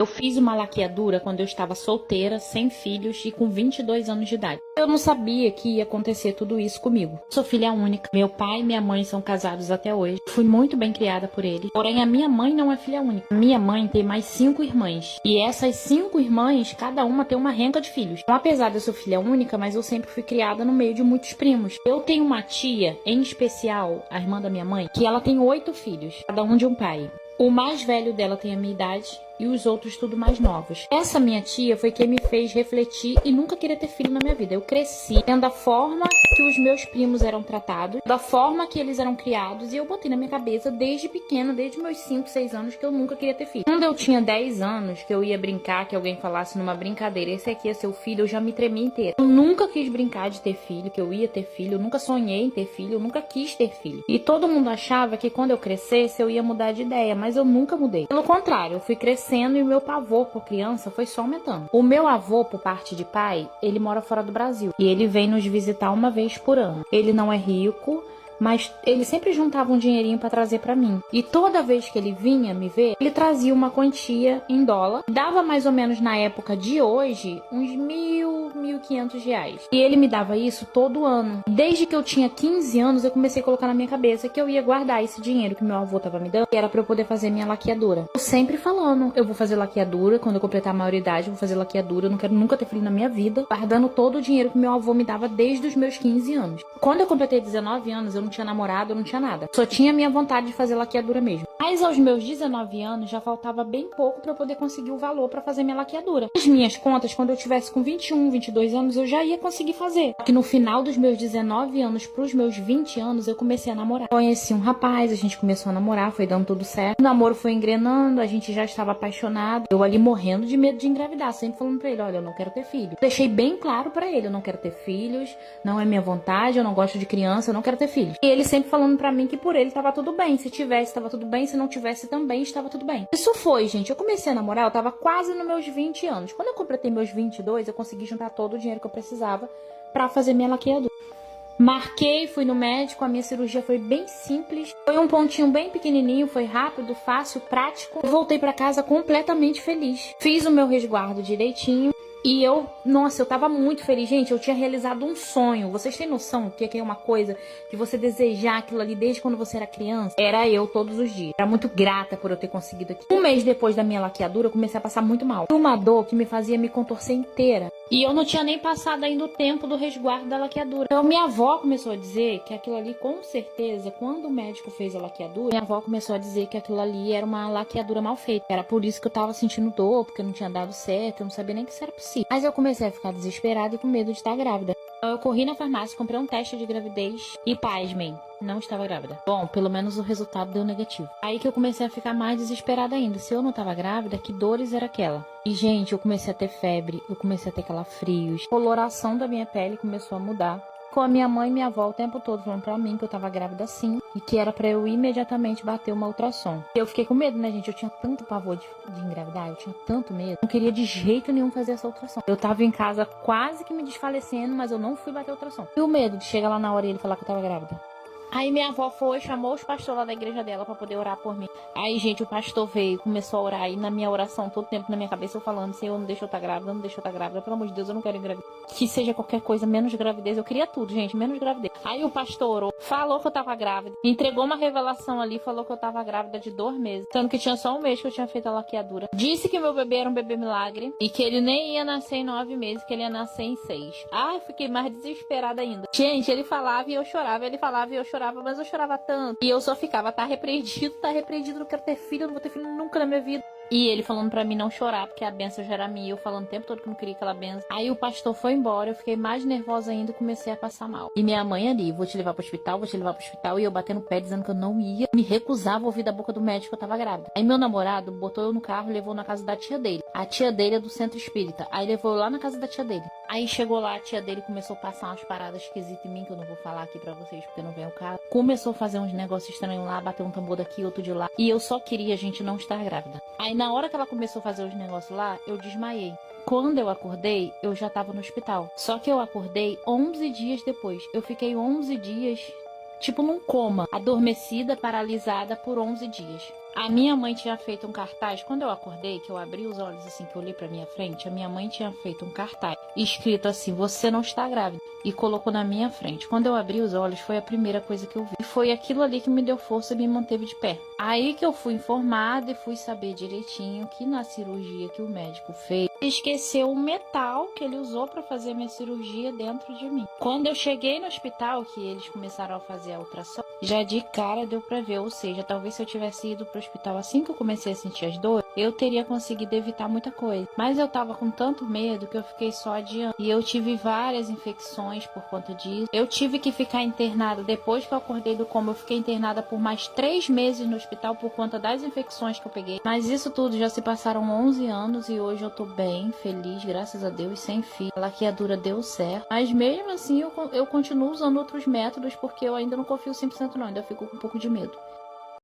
Eu fiz uma laqueadura quando eu estava solteira, sem filhos e com 22 anos de idade. Eu não sabia que ia acontecer tudo isso comigo. Sou filha única. Meu pai e minha mãe são casados até hoje. Fui muito bem criada por eles. Porém, a minha mãe não é filha única. Minha mãe tem mais 5 irmãs. E essas 5 irmãs, cada uma tem uma renca de filhos. Então, apesar de eu ser filha única, mas eu sempre fui criada no meio de muitos primos. Eu tenho uma tia, em especial, a irmã da minha mãe, que ela tem 8 filhos, cada um de um pai. O mais velho dela tem a minha idade e os outros tudo mais novos. Essa minha tia foi quem me fez refletir e nunca querer ter filho na minha vida. Eu cresci vendo a forma que os meus primos eram tratados, da forma que eles eram criados, e eu botei na minha cabeça desde pequena, desde meus 5, 6 anos, que eu nunca queria ter filho. Quando eu tinha 10 anos, que eu ia brincar, que alguém falasse numa brincadeira, esse aqui é seu filho, eu já me tremia inteira. Eu nunca quis brincar de ter filho, que eu ia ter filho, eu nunca sonhei em ter filho, eu nunca quis ter filho. E todo mundo achava que quando eu crescesse eu ia mudar de ideia, mas eu nunca mudei. Pelo contrário, eu fui crescendo e o meu pavor por criança foi só aumentando. O meu avô, por parte de pai, ele mora fora do Brasil e ele vem nos visitar uma vez por ano. Ele não é rico, mas ele sempre juntava um dinheirinho pra trazer pra mim. E toda vez que ele vinha me ver, ele trazia uma quantia em dólar. Dava mais ou menos na época de hoje, uns 1.500 reais. E ele me dava isso todo ano. Desde que eu tinha 15 anos, eu comecei a colocar na minha cabeça que eu ia guardar esse dinheiro que meu avô tava me dando, que era pra eu poder fazer minha laqueadura. Eu sempre falando, eu vou fazer laqueadura, quando eu completar a maioridade, eu vou fazer laqueadura, eu não quero nunca ter filho na minha vida, guardando todo o dinheiro que meu avô me dava desde os meus 15 anos. Quando eu completei 19 anos, eu não tinha namorado, eu não tinha nada. Só tinha a minha vontade de fazer laqueadura mesmo. Mas aos meus 19 anos já faltava bem pouco pra eu poder conseguir o valor pra fazer minha laqueadura. As minhas contas, quando eu tivesse com 21, 22 anos, eu já ia conseguir fazer. Só que no final dos meus 19 anos pros meus 20 anos, eu comecei a namorar. Conheci um rapaz, a gente começou a namorar, foi dando tudo certo. O namoro foi engrenando, a gente já estava apaixonado. Eu ali morrendo de medo de engravidar, sempre falando pra ele, olha, eu não quero ter filho. Deixei bem claro pra ele, eu não quero ter filhos, não é minha vontade, eu não gosto de criança, eu não quero ter filhos. E ele sempre falando pra mim que por ele tava tudo bem. Se tivesse, tava tudo bem. Se não tivesse, também estava tudo bem. Isso foi, gente. Eu comecei a namorar, eu tava quase nos meus 20 anos. Quando eu completei meus 22, eu consegui juntar todo o dinheiro que eu precisava pra fazer minha laqueadura. Marquei, fui no médico, a minha cirurgia foi bem simples. Foi um pontinho bem pequenininho, foi rápido, fácil, prático. Eu voltei pra casa completamente feliz. Fiz o meu resguardo direitinho. E nossa, eu tava muito feliz, gente, eu tinha realizado um sonho. Vocês têm noção que é uma coisa de você desejar aquilo ali desde quando você era criança? Era eu todos os dias. Era muito grata por eu ter conseguido aquilo. Um mês depois da minha laqueadura, eu comecei a passar muito mal. Uma dor que me fazia me contorcer inteira. E eu não tinha nem passado ainda o tempo do resguardo da laqueadura. Então minha avó começou a dizer que aquilo ali, com certeza, quando o médico fez a laqueadura, minha avó começou a dizer que aquilo ali era uma laqueadura mal feita. Era por isso que eu tava sentindo dor, porque não tinha dado certo, eu não sabia nem que isso era possível. Mas eu comecei a ficar desesperada e com medo de estar grávida. Eu corri na farmácia, comprei um teste de gravidez e, pasmem, não estava grávida. Bom, pelo menos o resultado deu negativo. Aí que eu comecei a ficar mais desesperada ainda. Se eu não estava grávida, que dores era aquela? E, gente, eu comecei a ter febre, eu comecei a ter calafrios. A coloração da minha pele começou a mudar. Com a minha mãe e minha avó o tempo todo falando pra mim que eu tava grávida sim e que era pra eu imediatamente bater uma ultrassom. Eu fiquei com medo, né, gente? Eu tinha tanto pavor de engravidar, eu tinha tanto medo. Não queria de jeito nenhum fazer essa ultrassom. Eu tava em casa quase que me desfalecendo, mas eu não fui bater a ultrassom. E o medo de chegar lá na hora e ele falar que eu tava grávida. Aí minha avó chamou os pastores lá da igreja dela pra poder orar por mim. Aí, gente, o pastor veio, começou a orar. E na minha oração, todo tempo na minha cabeça, eu falando, Senhor, não deixa eu estar grávida, não deixa eu estar grávida. Pelo amor de Deus, eu não quero engravidar. Que seja qualquer coisa, menos gravidez. Eu queria tudo, gente, menos gravidez. Aí o pastor orou, falou que eu tava grávida. Entregou uma revelação ali, falou que eu tava grávida de 2 meses. Sendo que tinha só um mês que eu tinha feito a laqueadura. Disse que meu bebê era um bebê milagre. E que ele nem ia nascer em 9 meses, que ele ia nascer em 6. Ai, fiquei mais desesperada ainda. Gente, ele falava e eu chorava, ele falava e eu chorava, mas eu chorava tanto. E eu só ficava, tá repreendido, não quero ter filho, eu não vou ter filho nunca na minha vida. E ele falando pra mim não chorar, porque a benção já era minha. E eu falando o tempo todo que não queria aquela benção. Aí o pastor foi embora, eu fiquei mais nervosa ainda e comecei a passar mal. E minha mãe ali, vou te levar pro hospital, vou te levar pro hospital. E eu batendo o pé dizendo que eu não ia. Me recusava a ouvir da boca do médico que eu tava grávida. Aí meu namorado botou eu no carro e levou na casa da tia dele. A tia dele é do centro espírita. Aí levou eu lá na casa da tia dele. Aí chegou lá, a tia dele começou a passar umas paradas esquisitas em mim, que eu não vou falar aqui pra vocês, porque não vem o caso. Começou a fazer uns negócios estranhos lá, bater um tambor daqui, outro de lá. E eu só queria, gente, não estar grávida. Aí na hora que ela começou a fazer os negócios lá, eu desmaiei. Quando eu acordei, eu já tava no hospital. Só que eu acordei 11 dias depois. Eu fiquei 11 dias, tipo num coma, adormecida, paralisada por 11 dias. A minha mãe tinha feito um cartaz, quando eu acordei, que eu abri os olhos assim, que eu olhei pra minha frente, a minha mãe tinha feito um cartaz, escrito assim, você não está grávida, e colocou na minha frente. Quando eu abri os olhos, foi a primeira coisa que eu vi. E foi aquilo ali que me deu força e me manteve de pé. Aí que eu fui informada e fui saber direitinho que na cirurgia que o médico fez, esqueceu o metal que ele usou para fazer minha cirurgia dentro de mim. Quando eu cheguei no hospital, que eles começaram a fazer a ultrassom, já de cara deu para ver, ou seja, talvez se eu tivesse ido pro hospital assim que eu comecei a sentir as dores, eu teria conseguido evitar muita coisa. Mas eu tava com tanto medo que eu fiquei só adiando. E eu tive várias infecções por conta disso. Eu tive que ficar internada depois que eu acordei do coma. Eu fiquei internada por mais 3 meses no hospital por conta das infecções que eu peguei. Mas isso tudo já se passaram 11 anos e hoje eu tô bem, feliz, graças a Deus, sem filho. A laqueadura deu certo. Mas mesmo assim eu continuo usando outros métodos porque eu ainda não confio 100% não. Ainda fico com um pouco de medo.